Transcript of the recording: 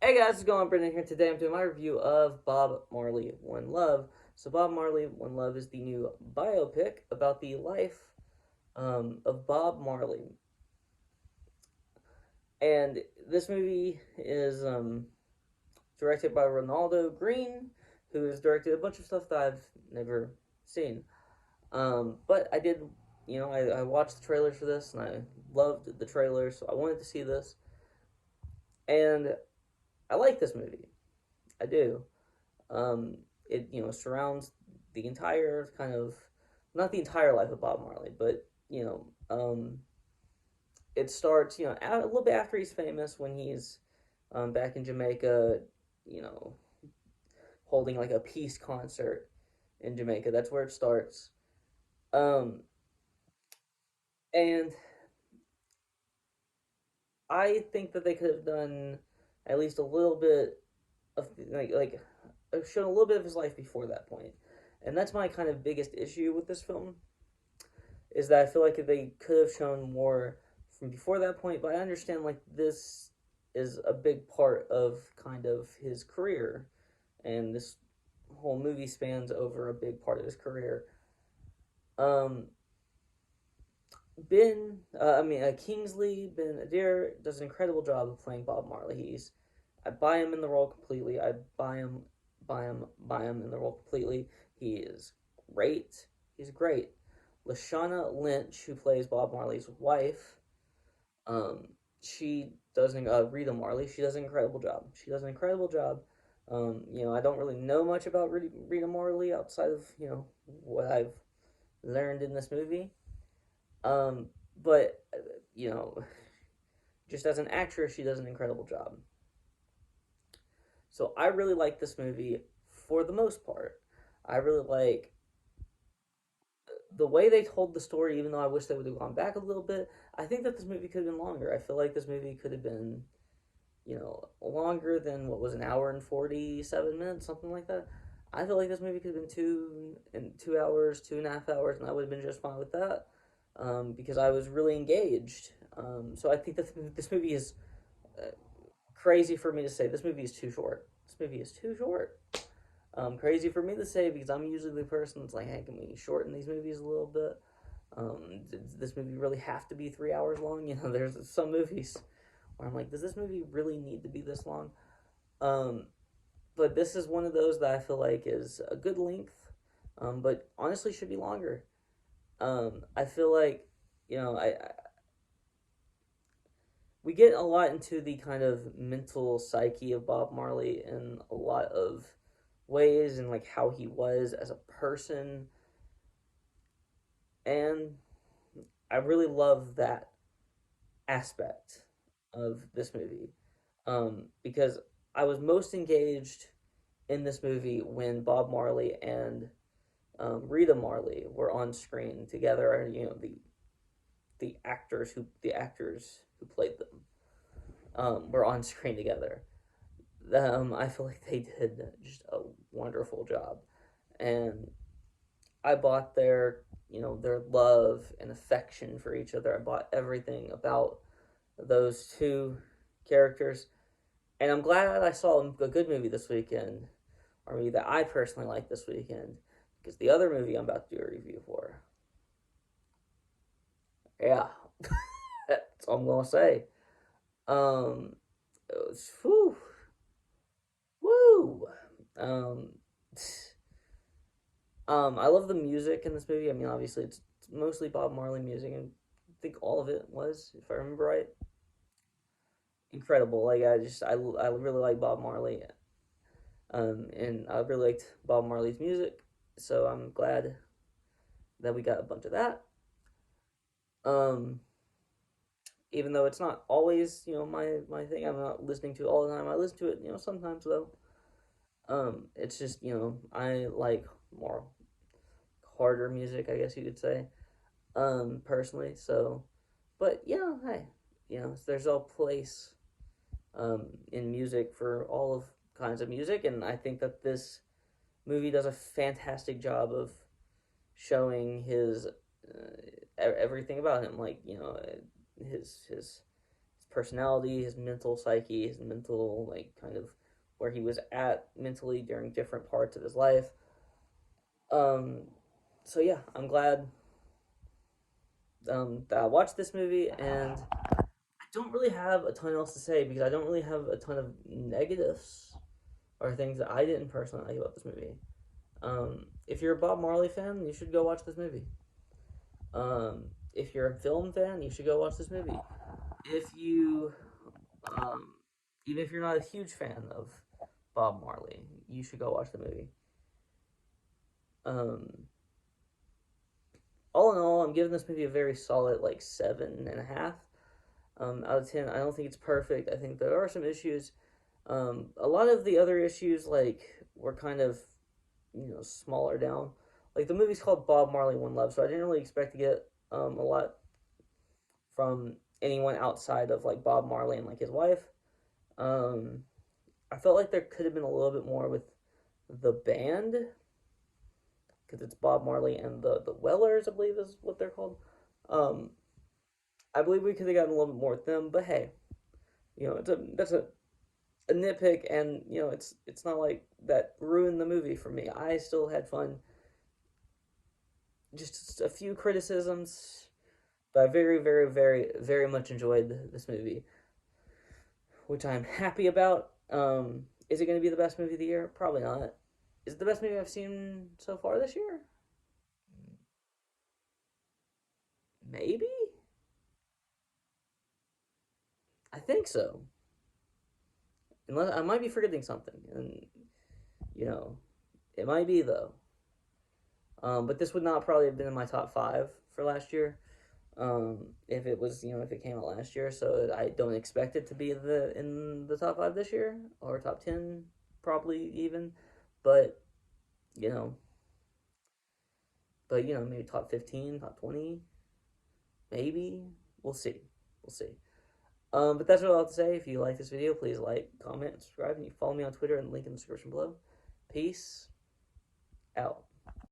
Hey guys, what's going on? Brendan here. Today I'm doing my review of Bob Marley, One Love. So, Bob Marley, One Love is the new biopic about the life of Bob Marley. And this movie is directed by Ronaldo Green, who has directed a bunch of stuff that I've never seen. But I did, I watched the trailers for this and I loved the trailers, so I wanted to see this. And I like this movie. I do. Um, it surrounds the entire kind of not the entire life of Bob Marley, but it starts a little bit after he's famous when he's back in Jamaica, you know, holding like a peace concert in Jamaica. That's where it starts, um, and I think that they could have done at least a little bit of shown a little bit of his life before that point, and that's my kind of biggest issue with this film is that I feel like they could have shown more from before that point, but I understand like this is a big part of kind of his career, and this whole movie spans over a big part of his career. Um, Kingsley Ben Adir does an incredible job of playing Bob Marley. I buy him in the role completely. I buy him in the role completely. He is great. He's great. Lashana Lynch, who plays Bob Marley's wife, um, she does Rita Marley. She does an incredible job. She does an incredible job. I don't really know much about Rita Marley outside of what I've learned in this movie. Um, but you know, just as an actress, she does an incredible job. So I really like this movie for the most part. I really like the way they told the story, even though I wish they would have gone back a little bit. I think that this movie could have been longer. I feel like this movie could have been, longer than what was an hour and 47 minutes, something like that. I feel like this movie could have been 2 hours, 2.5 hours, and I would have been just fine with that because I was really engaged. So I think that this movie is uh, crazy for me to say. This movie is too short. This movie is too short. Crazy for me to say because I'm usually the person that's like, hey, can we shorten these movies a little bit? Does this movie really have to be 3 hours long? There's some movies where I'm like, does this movie really need to be this long? Um, but this is one of those that I feel like is a good length, but honestly should be longer. I feel like, I we get a lot into the kind of mental psyche of Bob Marley in a lot of ways and like how he was as a person, and I really love that aspect of this movie because I was most engaged in this movie when Bob Marley and Rita Marley were on screen together. The actors who played them were on screen together. I feel like they did just a wonderful job, and I bought their love and affection for each other. I bought everything about those two characters, and I'm glad I saw a good movie this weekend, or a movie that I personally like this weekend, because the other movie I'm about to do a review for, yeah, that's all I'm gonna say. Um, it was whew, woo. Um, I love the music in this movie. I mean, obviously, it's mostly Bob Marley music, and I think all of it was, if I remember right, incredible. Like I really like Bob Marley, and I really liked Bob Marley's music, so I'm glad that we got a bunch of that. Um, Even though it's not always my thing, I'm not listening to it all the time. I listen to it sometimes though. It's just I like more harder music, I guess you could say. Personally, so, but hey, there's all place in music for all of kinds of music, and I think that this movie does a fantastic job of showing his everything about him, like his personality, his mental psyche, his mental like kind of where he was at mentally during different parts of his life. Um, so yeah, I'm glad that I watched this movie, and I don't really have a ton else to say because I don't really have a ton of negatives or things that I didn't personally like about this movie. If you're a Bob Marley fan, you should go watch this movie. If you're a film fan, you should go watch this movie. If you, um, even if you're not a huge fan of Bob Marley, you should go watch the movie. Um, all in all, I'm giving this movie a very solid like 7.5 out of 10. I don't think it's perfect. I think there are some issues. A lot of the other issues like were kind of smaller down. Like the movie's called Bob Marley One Love, so I didn't really expect to get a lot from anyone outside of like Bob Marley and like his wife. Um, I felt like there could have been a little bit more with the band because it's Bob Marley and the Wellers, I believe is what they're called. Um, I believe we could have gotten a little bit more with them, but hey, that's a nitpick, and it's not like that ruined the movie for me. I still had fun. Just a few criticisms, but I very, very, very, very much enjoyed this movie, which I'm happy about. Is it going to be the best movie of the year? Probably not. Is it the best movie I've seen so far this year? Maybe. I think so. Unless I might be forgetting something, and you know, it might be though. But this would not probably have been in my top five for last year. If it was, if it came out last year, so I don't expect it to be in the top five this year or top 10, probably even. But you know, maybe top 15, top 20, maybe. We'll see. We'll see. But that's what I'll have to say. If you like this video, please like, comment, and subscribe, and you follow me on Twitter and link in the description below. Peace out.